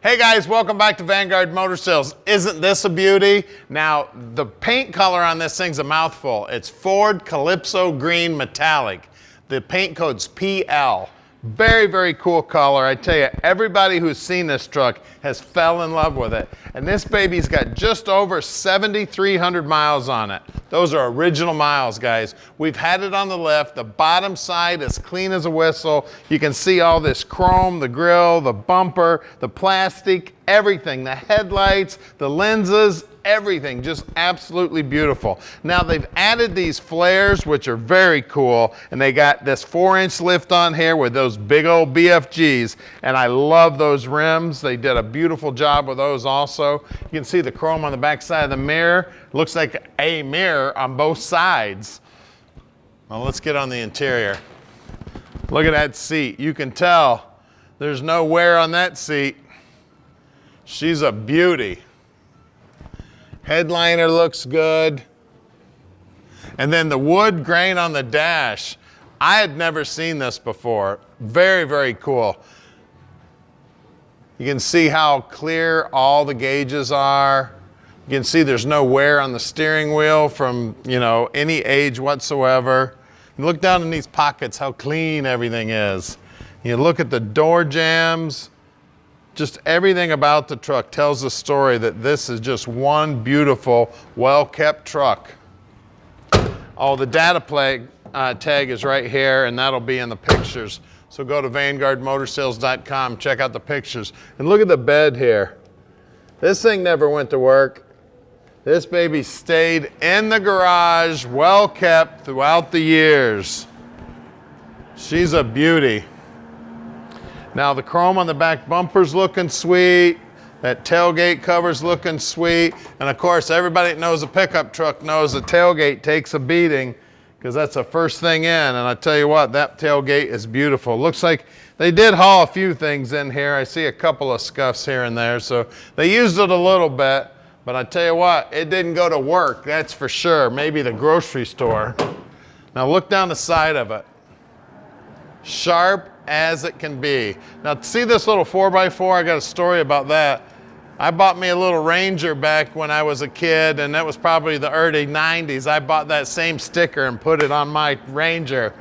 Hey guys, welcome back to Vanguard Motor Sales. Isn't this a beauty? Now, the paint color on this thing's a mouthful. It's Ford Calypso Green Metallic. The paint code's PL. Very, very cool color. I tell you, everybody who's seen this truck has fell in love with it. And this baby's got just over 7,300 miles on it. Those are original miles, guys. We've had it on the lift. The bottom side is clean as a whistle. You can see all this chrome, the grille, the bumper, the plastic, everything. The headlights, the lenses, everything, just absolutely beautiful. Now they've added these flares, which are very cool, and they got this 4-inch lift on here with those big old BFGs, and I love those rims. They did a beautiful job with those also. You can see the chrome on the back side of the mirror. Looks like a mirror on both sides. Well, let's get on the interior. Look at that seat. You can tell there's no wear on that seat. She's a beauty. Headliner looks good. And then the wood grain on the dash. I had never seen this before. Very, very cool. You can see how clear all the gauges are. You can see there's no wear on the steering wheel from, any age whatsoever. You look down in these pockets, how clean everything is. You look at the door jambs. Just everything about the truck tells the story that this is just one beautiful, well-kept truck. Oh, the data tag is right here, and that'll be in the pictures. So go to VanguardMotorsales.com, check out the pictures. And look at the bed here. This thing never went to work. This baby stayed in the garage, well-kept throughout the years. She's a beauty. Now the chrome on the back bumper's looking sweet. That tailgate cover's looking sweet. And of course, everybody that knows a pickup truck knows the tailgate takes a beating because that's the first thing in. And I tell you what, that tailgate is beautiful. Looks like they did haul a few things in here. I see a couple of scuffs here and there. So they used it a little bit, but I tell you what, it didn't go to work, that's for sure. Maybe the grocery store. Now look down the side of it. Sharp as it can be. Now see this little 4x4, I got a story about that. I bought me a little Ranger back when I was a kid, and that was probably the early 90s. I bought that same sticker and put it on my Ranger.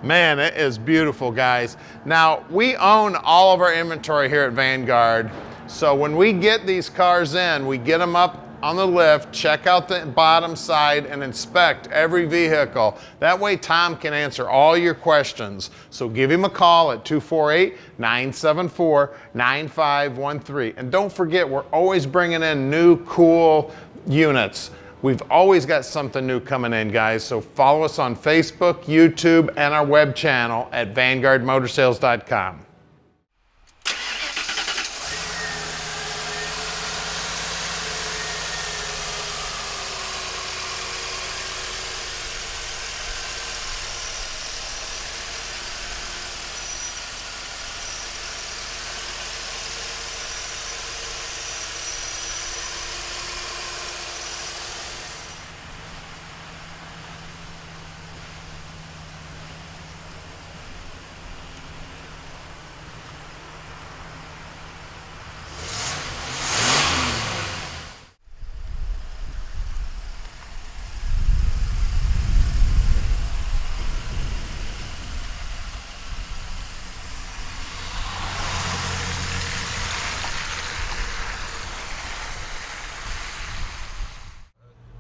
Man, it is beautiful, guys. Now, we own all of our inventory here at Vanguard. So when we get these cars in, we get them up on the lift, check out the bottom side, and inspect every vehicle. That way Tom can answer all your questions. So give him a call at 248-974-9513. And don't forget, we're always bringing in new, cool units. We've always got something new coming in, guys. So follow us on Facebook, YouTube, and our web channel at VanguardMotorsales.com.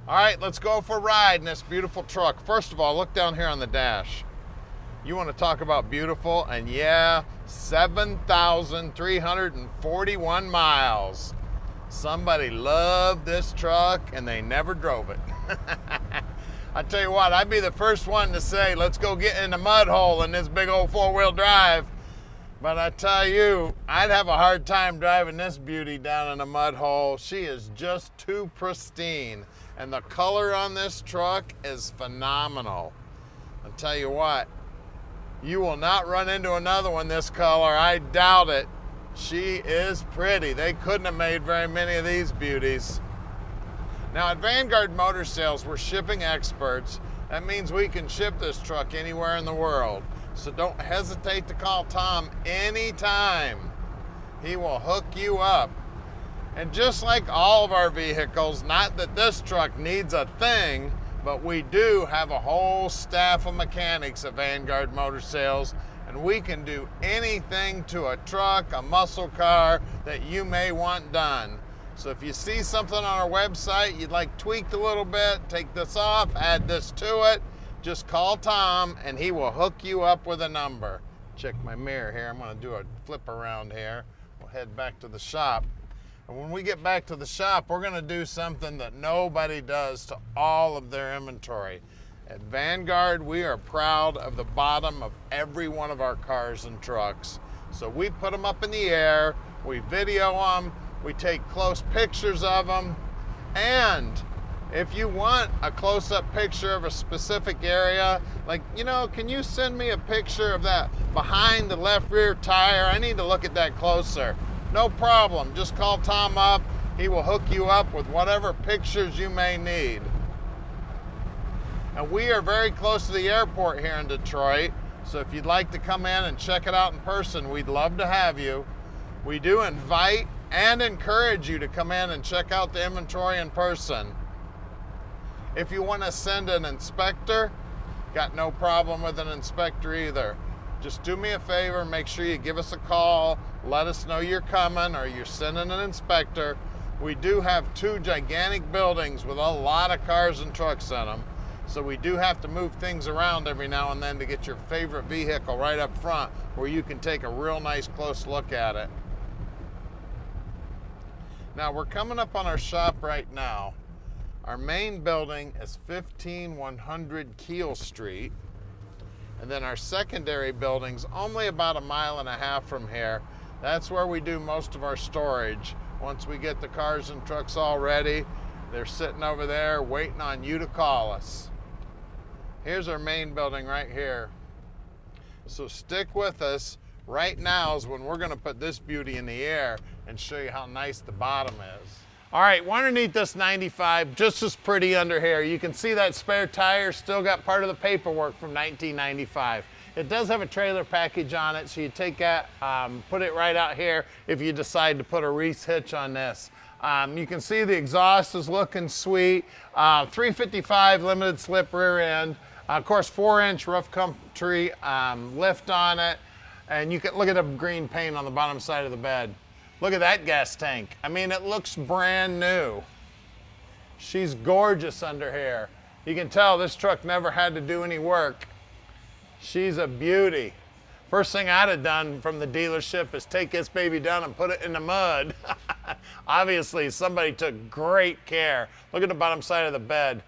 All right, let's go for a ride in this beautiful truck. First of all, look down here on the dash. You want to talk about beautiful, and yeah, 7,341 miles. Somebody loved this truck and they never drove it. I tell you what, I'd be the first one to say, let's go get in the mud hole in this big old 4-wheel drive. But I tell you, I'd have a hard time driving this beauty down in a mud hole. She is just too pristine. And the color on this truck is phenomenal. I tell you what, you will not run into another one this color. I doubt it. She is pretty. They couldn't have made very many of these beauties. Now at Vanguard Motor Sales, we're shipping experts. That means we can ship this truck anywhere in the world. So don't hesitate to call Tom anytime. He will hook you up. And just like all of our vehicles, not that this truck needs a thing, but we do have a whole staff of mechanics at Vanguard Motor Sales, and we can do anything to a truck, a muscle car that you may want done. So if you see something on our website you'd like tweaked a little bit, take this off, add this to it, just call Tom and he will hook you up with a number. Check my mirror here. I'm going to do a flip around here. We'll head back to the shop. And when we get back to the shop, we're going to do something that nobody does to all of their inventory. At Vanguard, we are proud of the bottom of every one of our cars and trucks. So we put them up in the air, we video them, we take close pictures of them, and if you want a close-up picture of a specific area, like, you know, can you send me a picture of that behind the left rear tire? I need to look at that closer. No problem, just call Tom up. He will hook you up with whatever pictures you may need. And we are very close to the airport here in Detroit, so if you'd like to come in and check it out in person, we'd love to have you. We do invite and encourage you to come in and check out the inventory in person. If you want to send an inspector, got no problem with an inspector either. Just do me a favor, make sure you give us a call, let us know you're coming or you're sending an inspector. We do have 2 gigantic buildings with a lot of cars and trucks in them, so we do have to move things around every now and then to get your favorite vehicle right up front where you can take a real nice close look at it. Now we're coming up on our shop right now. Our main building is 15100 Keel Street. And then our secondary building's only about 1.5 miles from here. That's where we do most of our storage. Once we get the cars and trucks all ready, they're sitting over there waiting on you to call us. Here's our main building right here. So stick with us. Right now is when we're gonna put this beauty in the air and show you how nice the bottom is. All right, underneath this 95, just as pretty under here. You can see that spare tire still got part of the paperwork from 1995. It does have a trailer package on it, so you take that, put it right out here if you decide to put a Reese hitch on this. You can see the exhaust is looking sweet. 355 limited slip rear end. Of course, 4-inch rough country lift on it. And you can look at the green paint on the bottom side of the bed. Look at that gas tank. I mean, it looks brand new. She's gorgeous under here. You can tell this truck never had to do any work. She's a beauty. First thing I'd have done from the dealership is take this baby down and put it in the mud. Obviously, somebody took great care. Look at the bottom side of the bed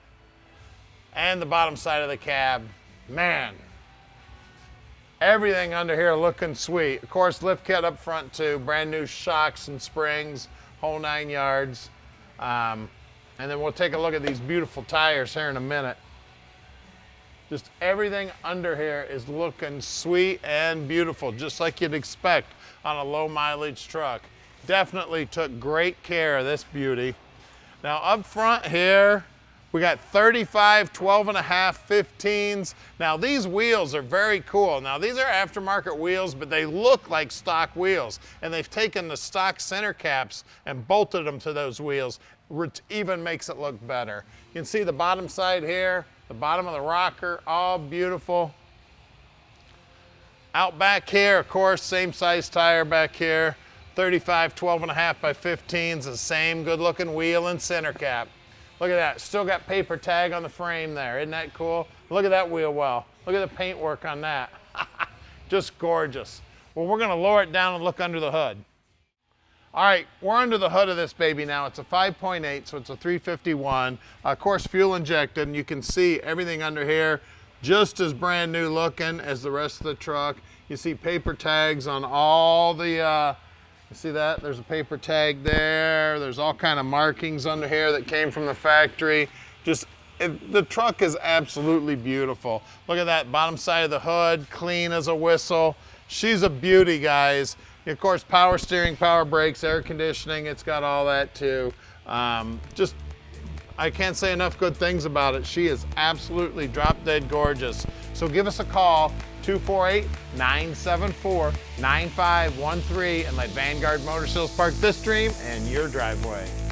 and the bottom side of the cab. Man. Everything under here looking sweet. Of course, lift kit up front too. Brand new shocks and springs, whole 9 yards. And then we'll take a look at these beautiful tires here in a minute. Just everything under here is looking sweet and beautiful, just like you'd expect on a low mileage truck. Definitely took great care of this beauty. Now up front here, we got 35, 12.5, 15s. Now these wheels are very cool. Now these are aftermarket wheels, but they look like stock wheels. And they've taken the stock center caps and bolted them to those wheels, which even makes it look better. You can see the bottom side here, the bottom of the rocker, all beautiful. Out back here, of course, same size tire back here. 35, 12.5 by 15s, the same good looking wheel and center cap. Look at that, still got paper tag on the frame there. Isn't that cool? Look at that wheel well. Look at the paint work on that. Just gorgeous. Well, we're gonna lower it down and look under the hood. All right, we're under the hood of this baby now. It's a 5.8, so it's a 351. Of course, fuel injected, and you can see everything under here just as brand new looking as the rest of the truck. You see paper tags on all the, you see that? There's a paper tag there. There's all kind of markings under here that came from the factory. The truck is absolutely beautiful. Look at that bottom side of the hood, clean as a whistle. She's a beauty, guys. Of course, power steering, power brakes, air conditioning. It's got all that too. Just I can't say enough good things about it. She is absolutely drop dead gorgeous. So give us a call, 248-974-9513, and let Vanguard Motor Sales park this dream in your driveway.